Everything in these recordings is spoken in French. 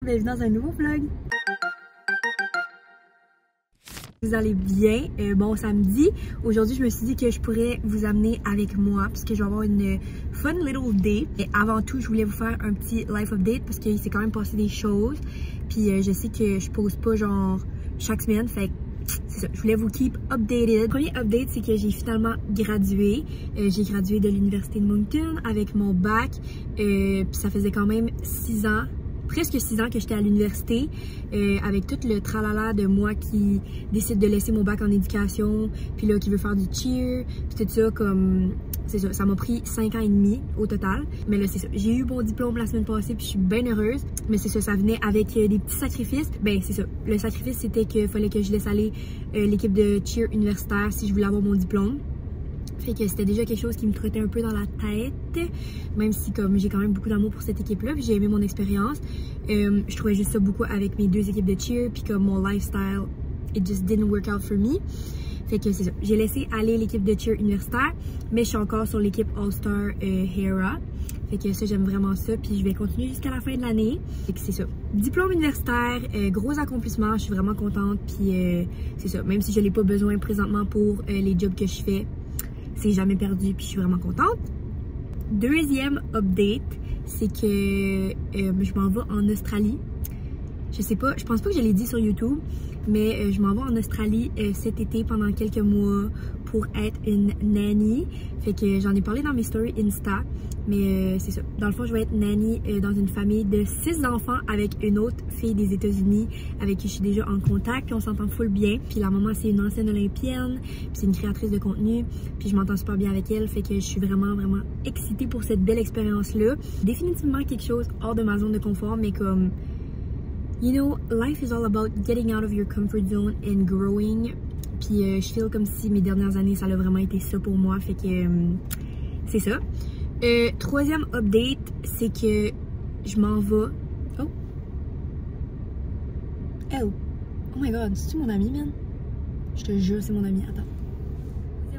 Bienvenue dans un nouveau vlog. Vous allez bien? Bon samedi. Aujourd'hui, je me suis dit que je pourrais vous amener avec moi parce que je vais avoir une fun little date. Et avant tout, je voulais vous faire un petit life update parce qu'il s'est quand même passé des choses. Puis je sais que je pose pas genre chaque semaine, fait que c'est ça, je voulais vous keep updated. Le premier update, c'est que j'ai finalement gradué. J'ai gradué de l'université de Moncton avec mon bac. Puis ça faisait quand même 6 ans. Presque 6 ans que j'étais à l'université, avec tout le tralala de moi qui décide de laisser mon bac en éducation, puis là qui veut faire du cheer, puis tout ça, comme c'est ça, ça m'a pris 5 ans et demi au total. Mais là c'est ça, j'ai eu mon diplôme la semaine passée, puis je suis bien heureuse. Mais c'est ça, ça venait avec des petits sacrifices. Ben c'est ça, le sacrifice c'était qu'il fallait que je laisse aller l'équipe de cheer universitaire si je voulais avoir mon diplôme. Fait que c'était déjà quelque chose qui me trottait un peu dans la tête, même si comme j'ai quand même beaucoup d'amour pour cette équipe-là, puis j'ai aimé mon expérience. Je trouvais juste ça beaucoup avec mes 2 équipes de cheer, puis comme mon lifestyle, it just didn't work out for me. Fait que c'est ça, j'ai laissé aller l'équipe de cheer universitaire, mais je suis encore sur l'équipe All-Star Hera. Fait que ça, j'aime vraiment ça, puis je vais continuer jusqu'à la fin de l'année. Fait que c'est ça, diplôme universitaire, gros accomplissement, je suis vraiment contente, puis c'est ça, même si je n'ai pas besoin présentement pour les jobs que je fais, c'est jamais perdu, puis je suis vraiment contente. Deuxième update, c'est que je m'en vais en Australie. Je sais pas, je pense pas que je l'ai dit sur YouTube, mais je m'en vais en Australie cet été pendant quelques mois pour être une nanny. Fait que j'en ai parlé dans mes stories Insta, mais c'est ça. Dans le fond, je vais être nanny dans une famille de 6 enfants avec une autre fille des États-Unis avec qui je suis déjà en contact, puis on s'entend full bien. Puis la maman, c'est une ancienne olympienne, puis c'est une créatrice de contenu, puis je m'entends super bien avec elle, fait que je suis vraiment excitée pour cette belle expérience-là. Définitivement quelque chose hors de ma zone de confort, mais comme you know, life is all about getting out of your comfort zone and growing. Puis je feel comme si mes dernières années, ça a vraiment été ça pour moi. Fait que c'est ça. Troisième update, c'est que je m'en vais. Oh my god, c'est-tu mon ami, man? Je te jure, c'est mon ami. Attends.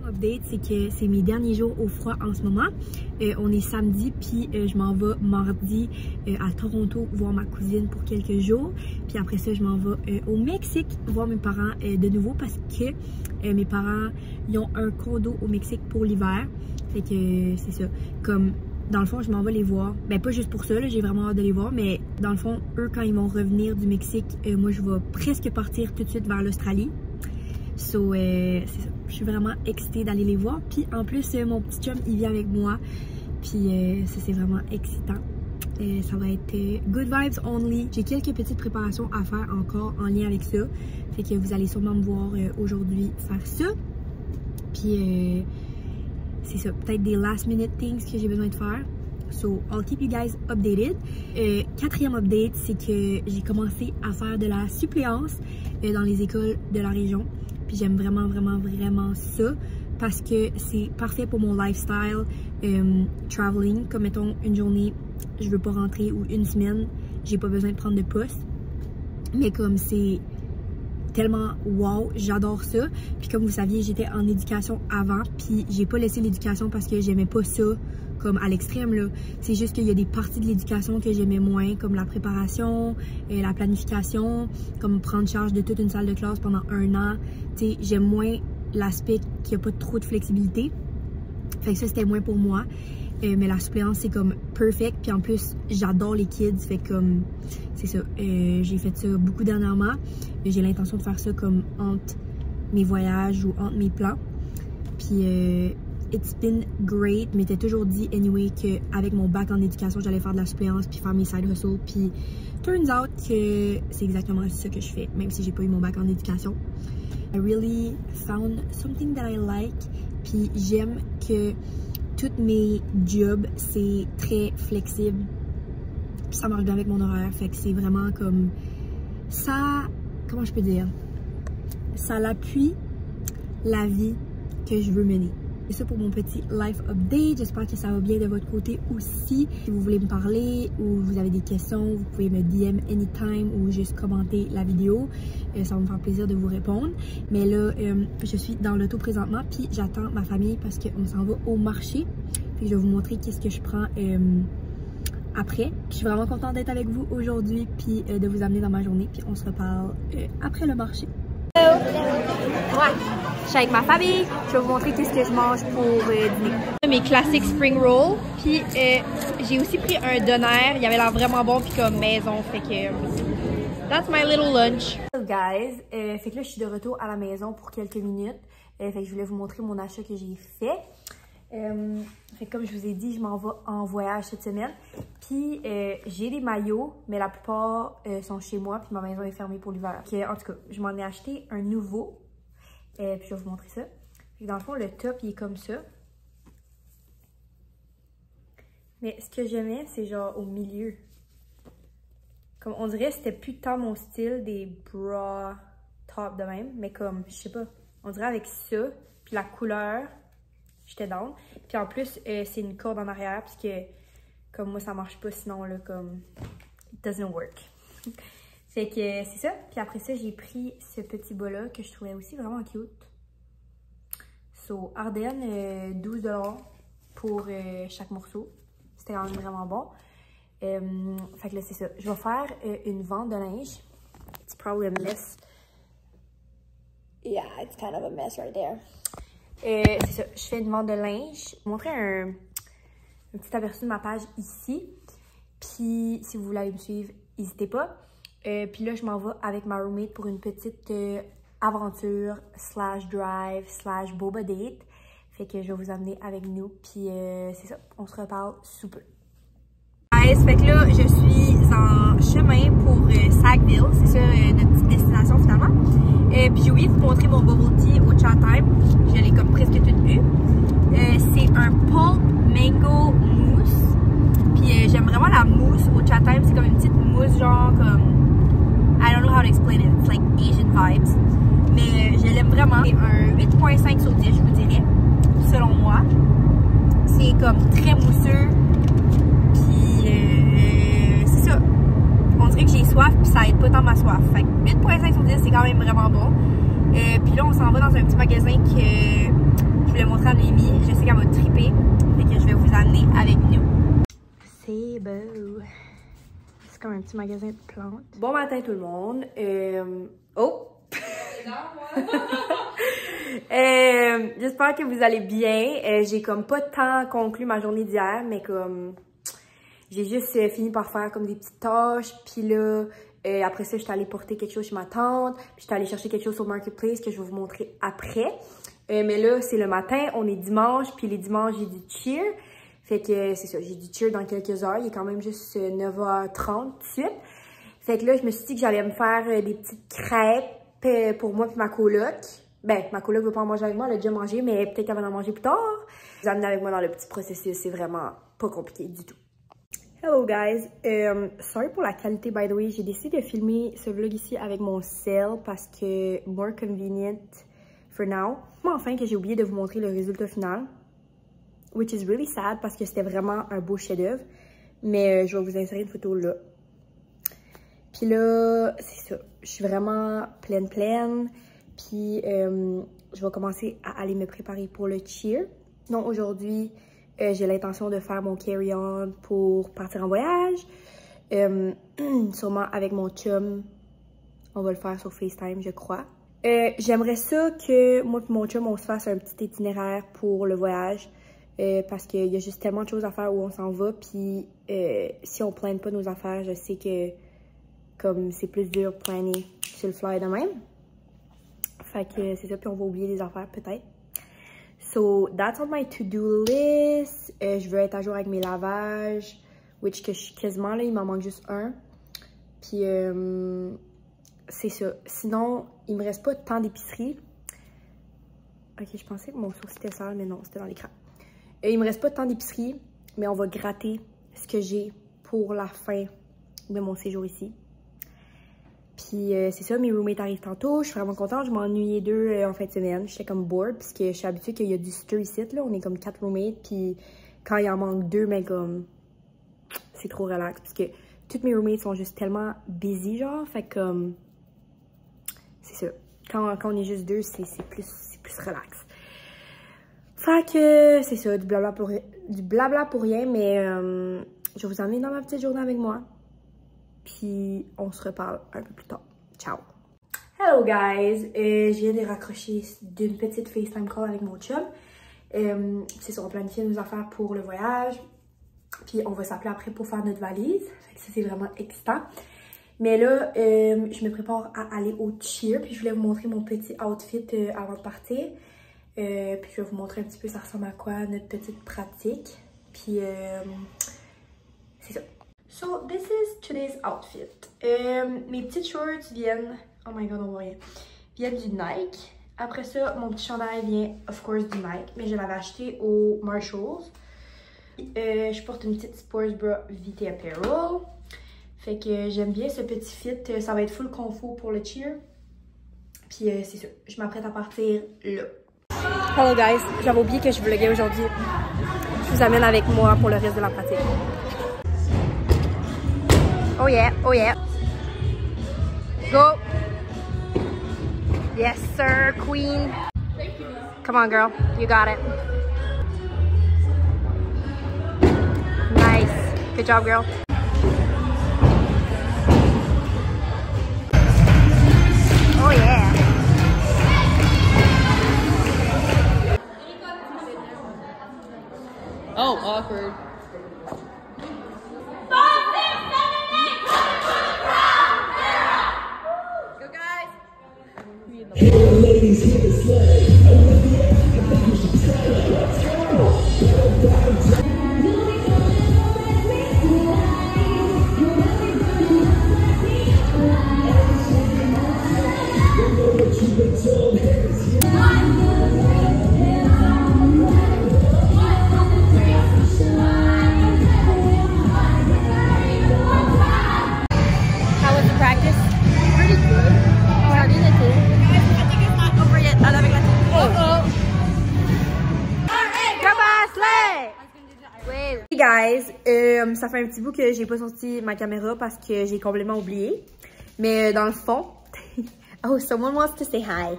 Update, c'est que c'est mes derniers jours au froid en ce moment. On est samedi, puis je m'en vais mardi à Toronto voir ma cousine pour quelques jours. Puis après ça, je m'en vais au Mexique voir mes parents de nouveau parce que mes parents, ils ont un condo au Mexique pour l'hiver. Fait que c'est ça. Comme dans le fond, je m'en vais les voir. Ben pas juste pour ça, j'ai vraiment hâte de les voir, mais dans le fond, eux, quand ils vont revenir du Mexique, moi, je vais presque partir tout de suite vers l'Australie. So, c'est ça. Je suis vraiment excitée d'aller les voir. Puis en plus, mon petit chum, il vient avec moi. Puis ça, c'est vraiment excitant. Ça va être good vibes only. J'ai quelques petites préparations à faire encore en lien avec ça. Fait que vous allez sûrement me voir aujourd'hui faire ça. Puis c'est ça. Peut-être des last minute things que j'ai besoin de faire. So, I'll keep you guys updated. Quatrième update, c'est que j'ai commencé à faire de la suppléance dans les écoles de la région. Puis j'aime vraiment ça parce que c'est parfait pour mon lifestyle. Traveling, comme mettons une journée, je veux pas rentrer ou une semaine, j'ai pas besoin de prendre de poste. Mais comme c'est tellement wow, j'adore ça. Puis comme vous saviez, j'étais en éducation avant, puis j'ai pas laissé l'éducation parce que j'aimais pas ça comme à l'extrême là. C'est juste qu'il y a des parties de l'éducation que j'aimais moins, comme la préparation, la planification, comme prendre charge de toute une salle de classe pendant 1 an. Tu sais, j'aime moins l'aspect qu'il n'y a pas trop de flexibilité. Fait que ça, c'était moins pour moi. Mais la suppléance, c'est comme perfect. Puis en plus, j'adore les kids. Fait comme, c'est ça. J'ai fait ça beaucoup dernièrement. J'ai l'intention de faire ça comme entre mes voyages ou entre mes plans. Puis it's been great. Je m'étais toujours dit anyway qu'avec mon bac en éducation, j'allais faire de la suppléance puis faire mes side hustles. Puis turns out que c'est exactement ça que je fais, même si j'ai pas eu mon bac en éducation. I really found something that I like. Puis j'aime que tous mes jobs, c'est très flexible. Puis ça marche bien avec mon horaire. Fait que c'est vraiment comme ça, comment je peux dire? Ça l'appuie la vie que je veux mener. C'est ça pour mon petit life update. J'espère que ça va bien de votre côté aussi. Si vous voulez me parler ou vous avez des questions, vous pouvez me DM anytime ou juste commenter la vidéo. Ça va me faire plaisir de vous répondre. Mais là, je suis dans l'auto présentement puis j'attends ma famille parce qu'on s'en va au marché. Puis je vais vous montrer qu'est-ce que je prends après. Je suis vraiment contente d'être avec vous aujourd'hui puis de vous amener dans ma journée. Puis on se reparle après le marché. Ouais, je suis avec ma famille. Je vais vous montrer qu'est-ce que je mange pour dîner. Mes classiques spring rolls. Puis j'ai aussi pris un doner. Il avait l'air vraiment bon puis comme maison. Fait que that's my little lunch. Hello guys. Fait que là je suis de retour à la maison pour quelques minutes. Fait que je voulais vous montrer mon achat que j'ai fait. Fait que comme je vous ai dit, je m'en vais en voyage cette semaine. Puis j'ai des maillots, mais la plupart sont chez moi. Puis ma maison est fermée pour l'hiver. En tout cas, je m'en ai acheté un nouveau. Puis je vais vous montrer ça. Fait que dans le fond, le top, il est comme ça. Mais ce que j'aimais, c'est genre au milieu. Comme on dirait que c'était plus tant mon style des bra top de même. Mais comme, je sais pas, on dirait avec ça, puis la couleur, j'étais down. Puis en plus, c'est une corde en arrière, puisque comme moi, ça marche pas sinon, là, comme, it doesn't work. Fait que c'est ça. Puis après ça, j'ai pris ce petit bas-là que je trouvais aussi vraiment cute. So, Ardennes, 12 $ pour chaque morceau. C'était quand même vraiment bon. Fait que là, c'est ça. Je vais faire une vente de linge. It's probably a mess. Yeah, it's kind of a mess right there. C'est ça. Je fais une vente de linge. Je vais vous montrer un petit aperçu de ma page ici. Puis, si vous voulez aller me suivre, n'hésitez pas. Puis là, je m'en vais avec ma roommate pour une petite aventure / drive / boba date. Fait que je vais vous amener avec nous. Puis c'est ça, on se reparle sous peu. Guys, fait que là, je suis en chemin pour Sackville. C'est ça notre petite destination finalement. Puis j'ai oublié de vous montrer mon bubble tea au chat time. Je l'ai comme presque toute bu. C'est un pulp mango mousse. Puis j'aime vraiment la mousse au chat time. C'est comme une petite mousse genre comme... I don't know how to explain it. It's like Asian vibes. Mais je l'aime vraiment. C'est un 8.5 sur 10, je vous dirais. Selon moi. C'est comme très mousseux. Puis c'est ça. On dirait que j'ai soif, puis ça aide pas tant ma soif. Fait que 8.5 sur 10, c'est quand même vraiment bon. Puis là, on s'en va dans un petit magasin que je voulais montrer à Noémie. Je sais qu'elle va triper. Fait que je vais vous amener avec nous. C'est beau. C'est comme un petit magasin de plantes. Bon matin tout le monde. Oh! J'espère que vous allez bien. J'ai comme pas tant conclu ma journée d'hier, mais comme j'ai juste fini par faire comme des petites tâches. Puis là, après ça, j'étais allée porter quelque chose chez ma tante. Puis j'étais allée chercher quelque chose sur Marketplace que je vais vous montrer après. Mais là, c'est le matin, on est dimanche. Puis les dimanches, j'ai du cheer. Fait que c'est ça, j'ai du cheer dans quelques heures. Il est quand même juste 9h30 tout de suite. Fait que là, je me suis dit que j'allais me faire des petites crêpes pour moi et ma coloc. Ben, ma coloc veut pas en manger avec moi, elle a déjà mangé, mais peut-être qu'elle va en manger plus tard. Je vous amener avec moi dans le petit processus, c'est vraiment pas compliqué du tout. Hello guys, sorry pour la qualité by the way, j'ai décidé de filmer ce vlog ici avec mon cell parce que more convenient for now. Mais enfin que j'ai oublié de vous montrer le résultat final. Which is really sad parce que c'était vraiment un beau chef-d'œuvre. Mais je vais vous insérer une photo là. Puis là, c'est ça. Je suis vraiment pleine. Puis je vais commencer à aller me préparer pour le cheer. Donc aujourd'hui, j'ai l'intention de faire mon carry-on pour partir en voyage. Sûrement avec mon chum. On va le faire sur FaceTime, je crois. J'aimerais ça que moi et mon chum, on se fasse un petit itinéraire pour le voyage. Parce qu'il y a juste tellement de choses à faire où on s'en va. Puis si on plane pas nos affaires, je sais que comme c'est plus dur de planer sur le fly de même. Fait que c'est ça, puis on va oublier des affaires peut-être. So, that's on my to-do list. Je veux être à jour avec mes lavages. Which que je suis quasiment là, il m'en manque juste un. Puis c'est ça. Sinon, il me reste pas tant d'épicerie. Ok, je pensais que mon sourcil était sale, mais non, c'était dans l'écran. Il me reste pas tant d'épicerie, mais on va gratter ce que j'ai pour la fin de mon séjour ici. Puis c'est ça, mes roommates arrivent tantôt. Je suis vraiment contente. Je m'ennuyais d'eux en fin de semaine. J'étais comme bored, parce que je suis habituée qu'il y a du stir ici. Là. On est comme 4 roommates. Puis quand il en manque 2, mais comme c'est trop relax. Parce que toutes mes roommates sont juste tellement busy, genre. Fait que comme c'est ça. Quand on est juste 2, c'est plus relax. Fait que c'est ça, du blabla pour rien, mais je vais vous emmener dans ma petite journée avec moi. Puis on se reparle un peu plus tard. Ciao! Hello guys! Je viens de raccrocher d'une petite FaceTime call avec mon chum. C'est ça, on planifie nos affaires pour le voyage. Puis on va s'appeler après pour faire notre valise. Ça, c'est vraiment excitant. Mais là, je me prépare à aller au cheer. Puis je voulais vous montrer mon petit outfit avant de partir. Puis je vais vous montrer un petit peu ça ressemble à quoi notre petite pratique. Puis c'est ça. So this is today's outfit. Mes petites shorts viennent, oh my god on voit rien, viennent du Nike. Après ça, mon petit chandail vient of course du Nike, mais je l'avais acheté au Marshalls. Je porte une petite sports bra VT Apparel. Fait que j'aime bien ce petit fit, ça va être full confort pour le cheer. Puis c'est ça, je m'apprête à partir là. Hello guys, j'avais oublié que je vloguais aujourd'hui. Je vous amène avec moi pour le reste de la pratique. Oh yeah, oh yeah. Go. Yes sir, queen. Come on girl, you got it. Nice. Good job girl. Oh yeah. Oh, awkward. Go guys. Ladies, hit the sled. How was the practice? Pretty good. Sardine too. I think it's not over yet. Not avec la team. Come on, slay! Hey guys, ça fait un petit bout que j'ai pas sorti ma caméra parce que j'ai complètement oublié. Mais dans le fond, oh, someone wants to say hi.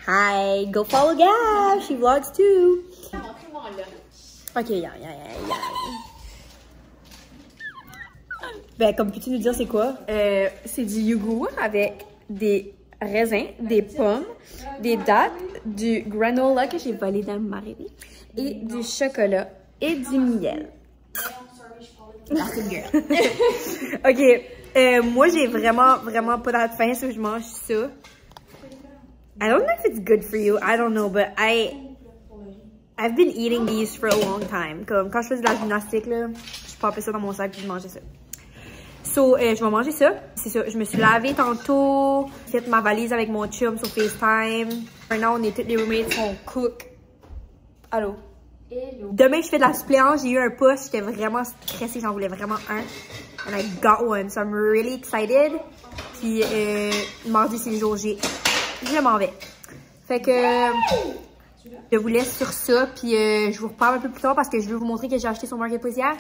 Hi, go follow Gab. She vlogs too. Ok, yeah. Ben, comme peux-tu nous dire c'est quoi? C'est du yogourt avec des raisins, des pommes, des dattes, du granola que j'ai volé dans ma marée et du chocolat et du miel. Ok, moi j'ai vraiment pas de faim si je mange ça. I don't know if it's good for you, I don't know, but I've been eating these for a long time. Comme quand je faisais de la gymnastique, là, je popais ça dans mon sac puis je mangeais ça. So, je vais manger ça. C'est ça, je me suis lavée tantôt, j'ai fait ma valise avec mon chum sur FaceTime. Maintenant, on est toutes les roommates, on cook. Allô? Hello. Demain, je fais de la suppléance, j'ai eu un push, j'étais vraiment stressée, j'en voulais vraiment un. And I got one, so I'm really excited. Puis, mardi, c'est le jour J. Je m'en vais. Fait que, je vous laisse sur ça, puis je vous reparle un peu plus tard parce que je veux vous montrer que j'ai acheté sur Marketplace hier.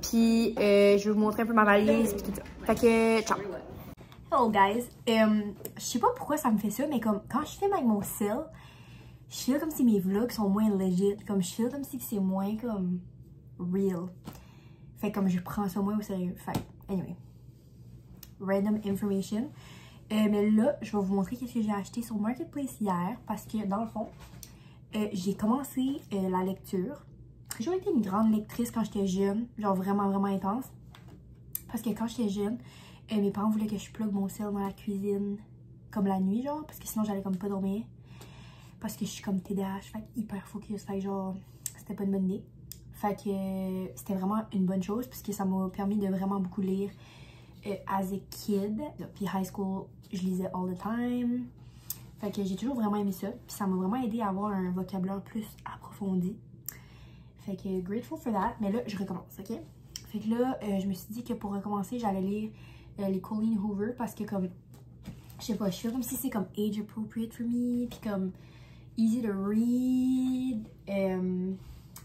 Puis, je vais vous montrer un peu ma valise, puis tout ça. Fait que, ciao! Hello guys! Je sais pas pourquoi ça me fait ça, mais comme, quand je filme avec mon cell, je feel comme si mes vlogs sont moins legit. Comme, je feel comme si c'est moins, comme, real. Fait comme, je prends ça moins au sérieux. Fait anyway. Random information. Mais là, je vais vous montrer qu'est-ce que j'ai acheté sur Marketplace hier. Parce que, dans le fond, j'ai commencé la lecture. J'ai toujours été une grande lectrice quand j'étais jeune. Genre vraiment intense. Parce que quand j'étais jeune, mes parents voulaient que je plug mon cell dans la cuisine. Comme la nuit, genre. Parce que sinon, j'allais comme pas dormir. Parce que je suis comme TDAH. Fait hyper focus. Fait que genre, c'était pas une bonne idée. Fait que c'était vraiment une bonne chose. Puisque ça m'a permis de vraiment beaucoup lire as a kid. Puis high school, je lisais all the time. Fait que j'ai toujours vraiment aimé ça. Puis ça m'a vraiment aidé à avoir un vocabulaire plus approfondi. Fait que grateful for that. Mais là, je recommence, ok? Fait que là, je me suis dit que pour recommencer, j'allais lire les Colleen Hoover. Parce que comme, je sais pas, je fais comme si c'est comme age appropriate for me. Puis comme easy to read. Je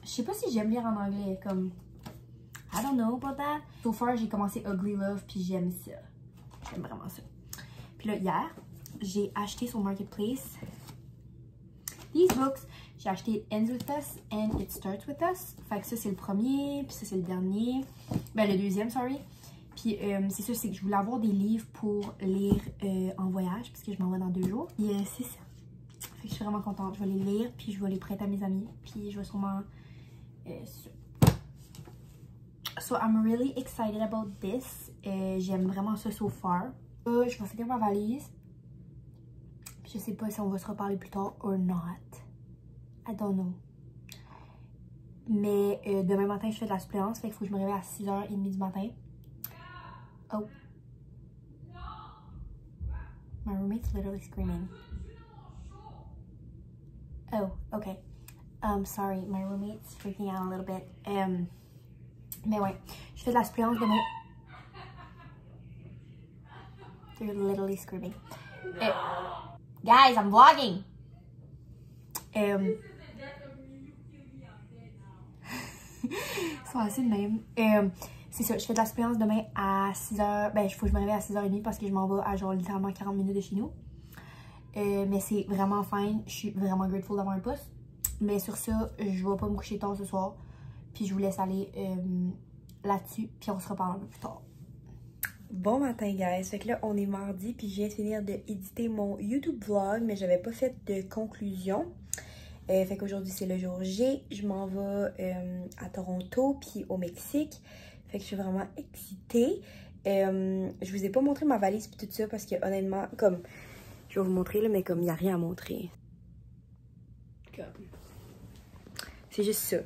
sais pas si j'aime lire en anglais. Comme, I don't know about that. So far, j'ai commencé Ugly Love. Puis j'aime ça. J'aime vraiment ça. Puis là, hier, j'ai acheté sur Marketplace these books. J'ai acheté Ends With Us and It Starts With Us. Fait que ça, c'est le premier, puis ça, c'est le dernier. Ben, le deuxième, sorry. Puis c'est ça, c'est que je voulais avoir des livres pour lire en voyage, puisque je m'en vais dans 2 jours. Et c'est ça. Fait que je suis vraiment contente. Je vais les lire, puis je vais les prêter à mes amis. Puis je vais sûrement... So, I'm really excited about this. J'aime vraiment ça so far. Je vais finir ma valise. Puis je sais pas si on va se reparler plus tard or not. I don't know. Mais demain matin, je fais de la suppléance. Fait qu'il faut que je me réveille à 6h30 du matin. Oh. My roommate's literally screaming. Oh, okay. Sorry, my roommate's freaking out a little bit. Mais ouais, je fais de la suppléance demain. They're literally screaming. Guys, I'm vlogging! Ils sont assez de même. C'est ça, je fais de la suppléance demain à 6h. Ben, il faut que je me réveille à 6h30 parce que je m'en vais à genre littéralement 40 minutes de chez nous. Mais c'est vraiment fine. Je suis vraiment grateful d'avoir un pouce. Mais sur ça, je vais pas me coucher tard ce soir. Puis je vous laisse aller là-dessus. Puis on se reparle un peu plus tard. Bon matin, guys. Fait que là, on est mardi. Puis je viens de finir d'éditer mon YouTube vlog. Mais j'avais pas fait de conclusion. Fait qu'aujourd'hui, c'est le jour G. Je m'en vais à Toronto. Puis au Mexique. Fait que je suis vraiment excitée. Je vous ai pas montré ma valise puis tout ça. Parce que honnêtement, comme... Je vais vous montrer là, mais comme il n'y a rien à montrer. C'est juste ça.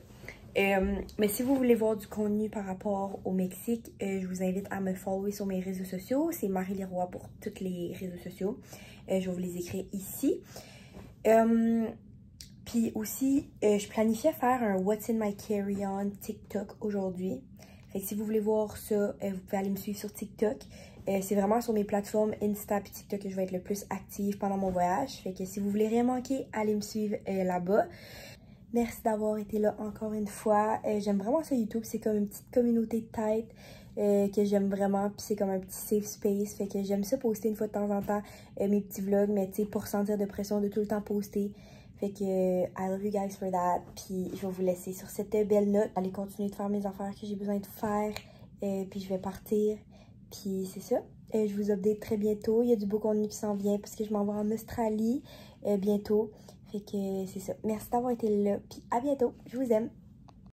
Mais si vous voulez voir du contenu par rapport au Mexique, je vous invite à me follower sur mes réseaux sociaux. C'est Marie Leroy pour tous les réseaux sociaux. Je vais vous les écrire ici. Puis aussi, je planifiais faire un What's in my carry-on TikTok aujourd'hui. Fait que si vous voulez voir ça, vous pouvez aller me suivre sur TikTok. C'est vraiment sur mes plateformes Insta et TikTok que je vais être le plus active pendant mon voyage. Fait que si vous voulez rien manquer, allez me suivre là-bas. Merci d'avoir été là encore une fois. J'aime vraiment ça YouTube. C'est comme une petite communauté de tête que j'aime vraiment. Puis c'est comme un petit safe space. Fait que j'aime ça poster une fois de temps en temps mes petits vlogs. Mais tu sais, pour sentir de pression de tout le temps poster. Fait que I love you guys for that. Puis je vais vous laisser sur cette belle note. Allez continuer de faire mes affaires que j'ai besoin de faire. Puis je vais partir. Puis c'est ça. Je vous update très bientôt. Il y a du beau contenu qui s'en vient parce que je m'en vais en Australie bientôt. Fait que c'est ça. Merci d'avoir été là. Puis à bientôt. Je vous aime.